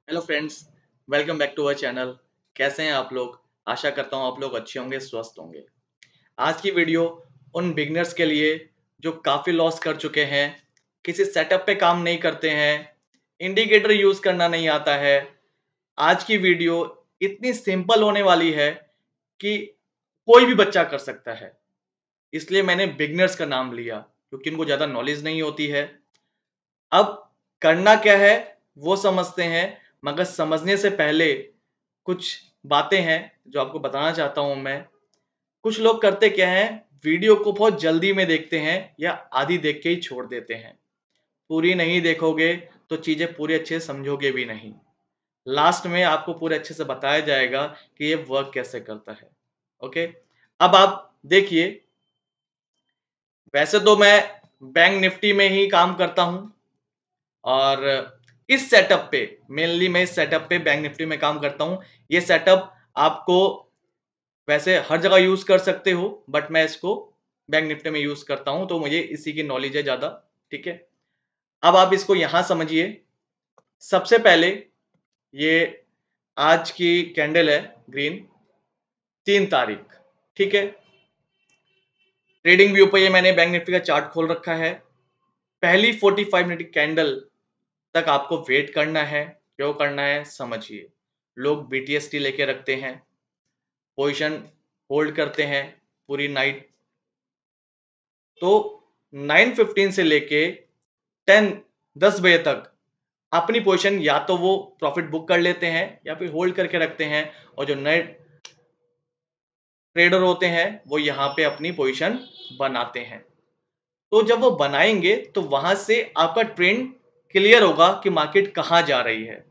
Hello friends, welcome back to our channel. कैसे हैं आप लोग? आशा करता हूँ आप लोग अच्छे होंगे, स्वस्थ होंगे। आज की वीडियो उन बिगनर्स के लिए जो काफ़ी लॉस कर चुके हैं, किसी सेटअप पे काम नहीं करते हैं, इंडिकेटर यूज़ करना नहीं आता है। आज की वीडियो इतनी सिंपल होने वाली है कि कोई भी बच्चा कर सकता है। इसलिए मैंने बिगनर्स का नाम लिया क्योंकि इनको ज़्यादा नॉलेज नहीं होती है। अब करना क्या है वो समझते हैं, मगर समझने से पहले कुछ बातें हैं जो आपको बताना चाहता हूं मैं। कुछ लोग करते क्या हैं, वीडियो को बहुत जल्दी में देखते हैं या आधी देख के ही छोड़ देते हैं। पूरी नहीं देखोगे तो चीजें पूरे अच्छे से समझोगे भी नहीं। लास्ट में आपको पूरे अच्छे से बताया जाएगा कि ये वर्क कैसे करता है। ओके, अब आप देखिए, वैसे तो मैं बैंक निफ्टी में ही काम करता हूं और इस सेटअप पे मेनली मैं इस सेटअप पे बैंक निफ्टी में काम करता हूं। ये सेटअप आपको वैसे हर जगह यूज कर सकते हो, बट मैं इसको बैंक निफ्टी में यूज करता हूं तो मुझे इसी की नॉलेज है ज्यादा। ठीक है, अब आप इसको यहां समझिए। सबसे पहले ये आज की कैंडल है, ग्रीन, 3 तारीख। ठीक है, ट्रेडिंग व्यू पे ये मैंने बैंक निफ्टी का चार्ट खोल रखा है। पहली 45 मिनट की कैंडल तक आपको वेट करना है। क्यों करना है समझिए। लोग बीटीएसटी लेके रखते हैं, पोजीशन होल्ड करते हैं पूरी नाइट। तो 9:15 से लेके 10 बजे तक अपनी पोजीशन या तो वो प्रॉफिट बुक कर लेते हैं या फिर होल्ड करके रखते हैं। और जो नए ट्रेडर होते हैं वो यहाँ पे अपनी पोजीशन बनाते हैं। तो जब वो बनाएंगे तो वहां से आपका ट्रेंड क्लियर होगा कि मार्केट कहाँ जा रही है,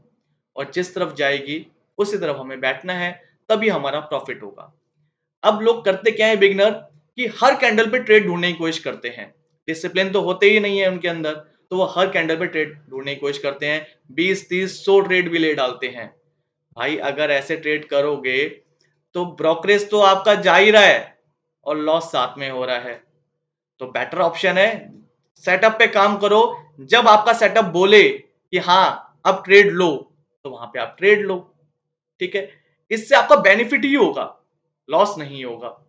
और जिस तरफ जाएगी उसी तरफ हमें बैठना है, तभी हमारा प्रॉफिट होगा। अब लोग करते क्या है बिगनर, कि हर कैंडल पे ट्रेड ढूंढने की कोशिश करते हैं। डिसिप्लिन तो होते ही नहीं है उनके अंदर, तो वो हर कैंडल पे ट्रेड ढूंढने की कोशिश करते हैं। 20, 30, 100 ट्रेड भी ले डालते हैं। भाई अगर ऐसे ट्रेड करोगे तो ब्रोकरेज तो आपका जा ही रहा है और लॉस साथ में हो रहा है। तो बेटर ऑप्शन है, सेटअप पे काम करो। जब आपका सेटअप बोले कि हाँ अब ट्रेड लो, तो वहां पे आप ट्रेड लो। ठीक है, इससे आपका बेनिफिट ही होगा, लॉस नहीं होगा।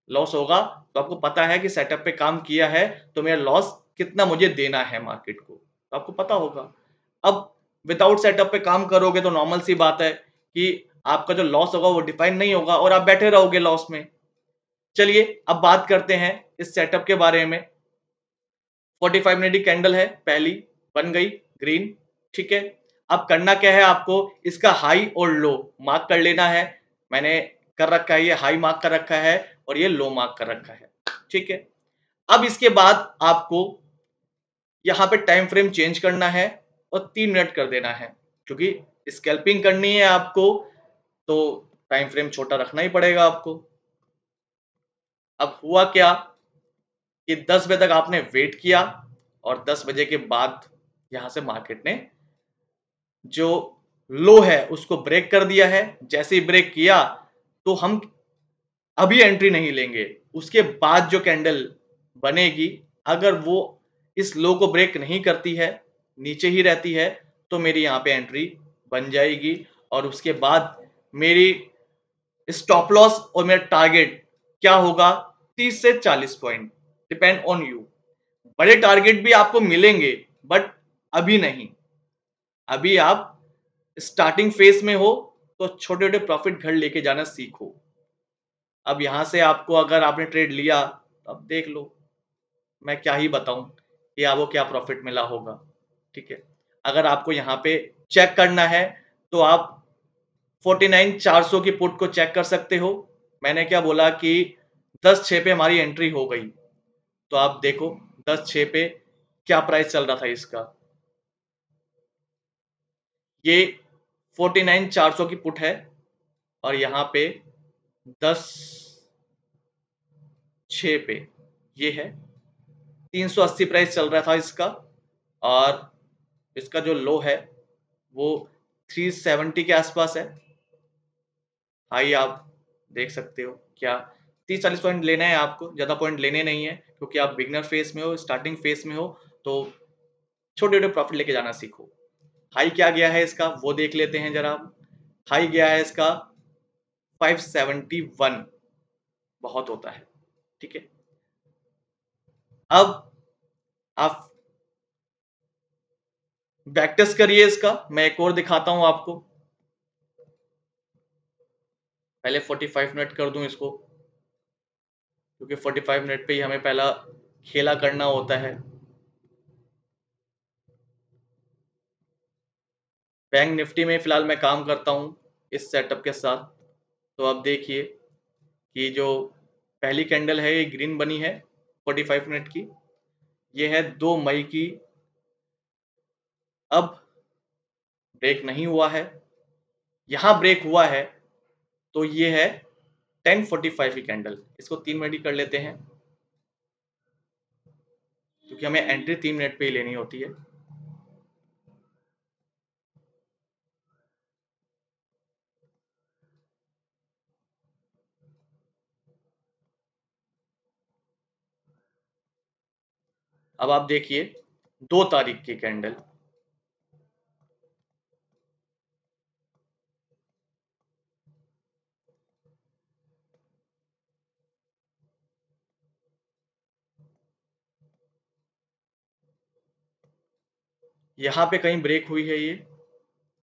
लॉस होगा तो आपको पता है कि सेटअप पे काम किया है तो मेरा लॉस कितना मुझे देना है मार्केट को, तो आपको पता होगा। अब विदाउट सेटअप पे काम करोगे तो नॉर्मल सी बात है कि आपका जो लॉस होगा वो डिफाइन नहीं होगा और आप बैठे रहोगे लॉस में। चलिए अब बात करते हैं इस सेटअप के बारे में। 45 मिनट की कैंडल है, पहली बन गई ग्रीन। ठीक है, अब करना क्या है, आपको इसका हाई और लो मार्क कर लेना है। मैंने कर रखा है, ये हाई मार्क कर रखा है और ये लो मार्क कर रखा है। ठीक है, अब इसके बाद आपको यहाँ पे टाइम फ्रेम चेंज करना है और 3 मिनट कर देना है, क्योंकि स्कैल्पिंग करनी है आपको तो टाइम फ्रेम छोटा रखना ही पड़ेगा आपको। अब हुआ क्या कि 10 बजे तक आपने वेट किया और 10 बजे के बाद यहां से मार्केट ने जो लो है उसको ब्रेक कर दिया है। जैसे ही ब्रेक किया तो हम अभी एंट्री नहीं लेंगे। उसके बाद जो कैंडल बनेगी, अगर वो इस लो को ब्रेक नहीं करती है, नीचे ही रहती है, तो मेरी यहाँ पे एंट्री बन जाएगी। और उसके बाद मेरी स्टॉप लॉस और मेरा टारगेट क्या होगा, 30 से 40 पॉइंट, डिपेंड ऑन यू। बड़े टारगेट भी आपको मिलेंगे बट अभी नहीं। अभी आप स्टार्टिंग फेज में हो तो छोटे छोटे प्रॉफिट घर लेके जाना सीखो। अब यहां से आपको अगर आपने ट्रेड लिया, अब देख लो, मैं क्या ही बताऊं कि आपको क्या प्रॉफिट मिला होगा। ठीक है, अगर आपको यहाँ पे चेक करना है तो आप 49,400 की पुट को चेक कर सकते हो। मैंने क्या बोला कि 10-6 पे हमारी एंट्री हो गई, तो आप देखो 10-6 पे क्या प्राइस चल रहा था इसका। ये 49,400 की पुट है और यहाँ पे 10-6 पे ये है, 380 प्राइस चल रहा था इसका। और इसका जो लो है वो 370 के आसपास है। हाई आप देख सकते हो क्या, 30-40 पॉइंट लेना है आपको, ज़्यादा पॉइंट लेने नहीं है क्योंकि आप बिगनर फेस में हो, स्टार्टिंग फेस में हो। तो छोटे छोटे प्रॉफिट लेके जाना सीखो। हाई क्या गया है इसका वो देख लेते हैं जरा। हाई गया है इसका 571, बहुत होता है, ठीक है। अब आप बैक टेस्ट करिए इसका, मैं एक और दिखाता हूं आपको। पहले 45 मिनट कर दूं इसको, क्योंकि 45 मिनट पे ही हमें पहला खेला करना होता है। बैंक निफ्टी में फिलहाल मैं काम करता हूं इस सेटअप के साथ। तो अब देखिए कि जो पहली कैंडल है ये ग्रीन बनी है 45 मिनट की, ये है 2 मई की। अब ब्रेक नहीं हुआ है, यहां ब्रेक हुआ है तो ये है 10:45 की कैंडल। इसको 3 मिनट ही कर लेते हैं, क्योंकि हमें एंट्री 3 मिनट पे ही लेनी होती है। अब आप देखिए 2 तारीख की कैंडल, यहां पे कहीं ब्रेक हुई है ये,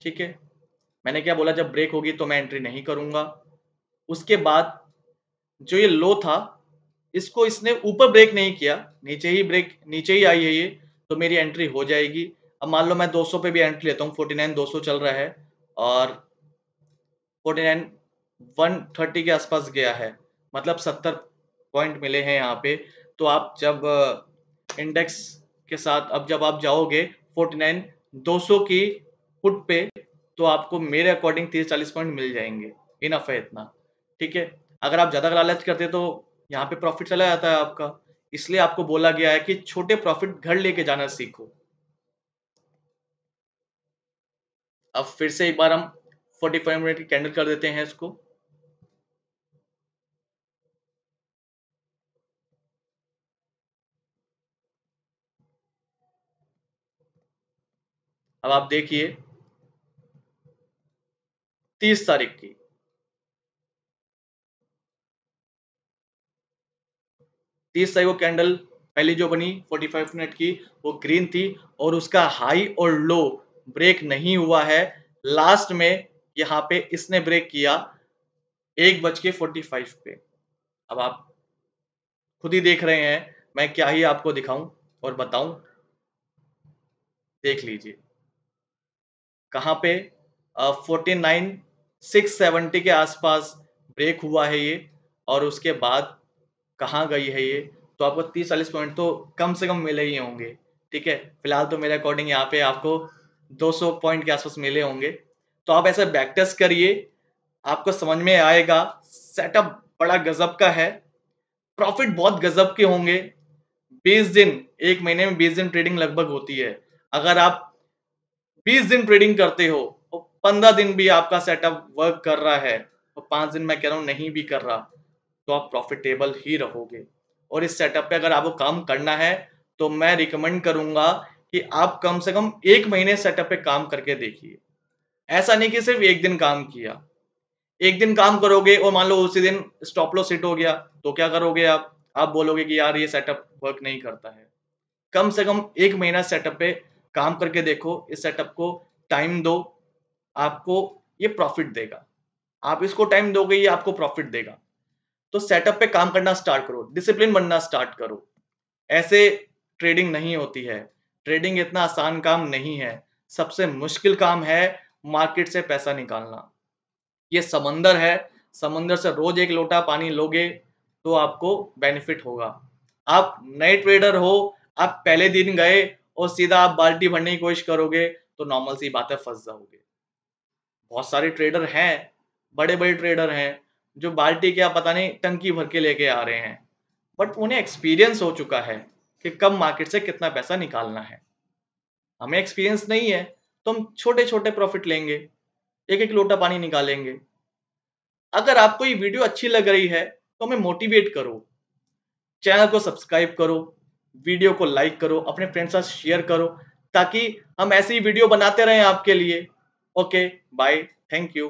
ठीक है। मैंने क्या बोला, जब ब्रेक होगी तो मैं एंट्री नहीं करूंगा। उसके बाद जो ये लो था, इसको इसने ऊपर ब्रेक नहीं किया, नीचे ही आई है ये, तो मेरी एंट्री हो जाएगी। अब मान लो मैं 200 पे भी एंट्री लेता हूँ, 49,200 चल रहा है और 49,130 के आसपास गया है, मतलब 70 पॉइंट मिले हैं यहाँ पे। तो आप जब इंडेक्स के साथ अब जब आप जाओगे 49,200 की पुट पे, तो आपको मेरे अकॉर्डिंग 30-40 पॉइंट मिल जाएंगे, इनफ है इतना, ठीक है। अगर आप ज्यादा लालच करते तो यहाँ पे प्रॉफिट चला जाता है आपका। इसलिए आपको बोला गया है कि छोटे प्रॉफिट घर लेके जाना सीखो। अब फिर से एक बार हम 45 मिनट की कैंडल कर देते हैं इसको। अब आप देखिए 30 तारीख की, 30 तारीख को कैंडल पहली जो बनी 45 मिनट की, वो ग्रीन थी और उसका हाई और लो ब्रेक नहीं हुआ है। लास्ट में यहाँ पे इसने ब्रेक किया 1:45 पे। अब आप खुद ही देख रहे हैं, मैं क्या ही आपको दिखाऊं और बताऊं। देख लीजिए कहाँ पे 49,670 के आसपास ब्रेक हुआ है ये, और उसके बाद कहाँ गई है ये। तो आपको 30-40 पॉइंट तो कम से कम मिले ही होंगे, ठीक है। फिलहाल तो मेरे अकॉर्डिंग यहाँ पे आपको 200 पॉइंट के आसपास मिले होंगे। तो आप ऐसा बैक टेस्ट करिए, आपको समझ में आएगा। सेटअप बड़ा गजब का है, प्रॉफिट बहुत गजब के होंगे। 20 दिन, एक महीने में 20 दिन ट्रेडिंग लगभग होती है। अगर आप 20 दिन ट्रेडिंग करते हो और 15 दिन भी आपका सेटअप वर्क कर रहा है और 5 दिन मैं कह रहा हूँ नहीं भी कर रहा, तो आप प्रॉफिटेबल ही रहोगे। और इस सेटअप पे अगर आपको काम करना है तो मैं रिकमेंड करूंगा कि आप कम से कम 1 महीने सेटअप पे काम करके देखिए। ऐसा नहीं कि सिर्फ 1 दिन काम किया। 1 दिन काम करोगे और मान लो उसी दिन स्टॉप लॉस हिट हो गया, तो क्या करोगे आप बोलोगे कि यार ये सेटअप वर्क नहीं करता है। कम से कम 1 महीना सेटअप पे काम करके देखो, इस सेटअप को टाइम दो, आपको ये प्रॉफिट देगा। आप इसको टाइम दोगे, ये आपको प्रॉफिट देगा। तो सेटअप पे काम करना स्टार्ट करो, डिसिप्लिन बनना स्टार्ट करो। ऐसे ट्रेडिंग नहीं होती है। ट्रेडिंग इतना आसान काम नहीं है। सबसे मुश्किल काम है मार्केट से पैसा निकालना। ये समंदर है, समंदर से रोज एक लोटा पानी लोगे तो आपको बेनिफिट होगा। आप नए ट्रेडर हो, आप पहले दिन गए और सीधा आप बाल्टी भरने की कोशिश करोगे तो नॉर्मल सी बात है, फंस जाओगे। बहुत सारे ट्रेडर हैं, बड़े-बड़े ट्रेडर हैं, जो बाल्टी क्या पता नहीं टंकी भर के लेके आ रहे हैं। बट उन्हें एक्सपीरियंस हो चुका है कि कब मार्केट से कितना पैसा निकालना है। हमें एक्सपीरियंस नहीं है, तो हम छोटे-छोटे प्रॉफिट लेंगे, एक-एक लोटा पानी निकालेंगे। अगर आपको ये वीडियो अच्छी लग रही है, तो हमें मोटिवेट करो, चैनल को सब्सक्राइब करो, वीडियो को लाइक करो, अपने फ्रेंड्स के साथ शेयर करो, ताकि हम ऐसी वीडियो बनाते रहें आपके लिए। Okay, bye, thank you.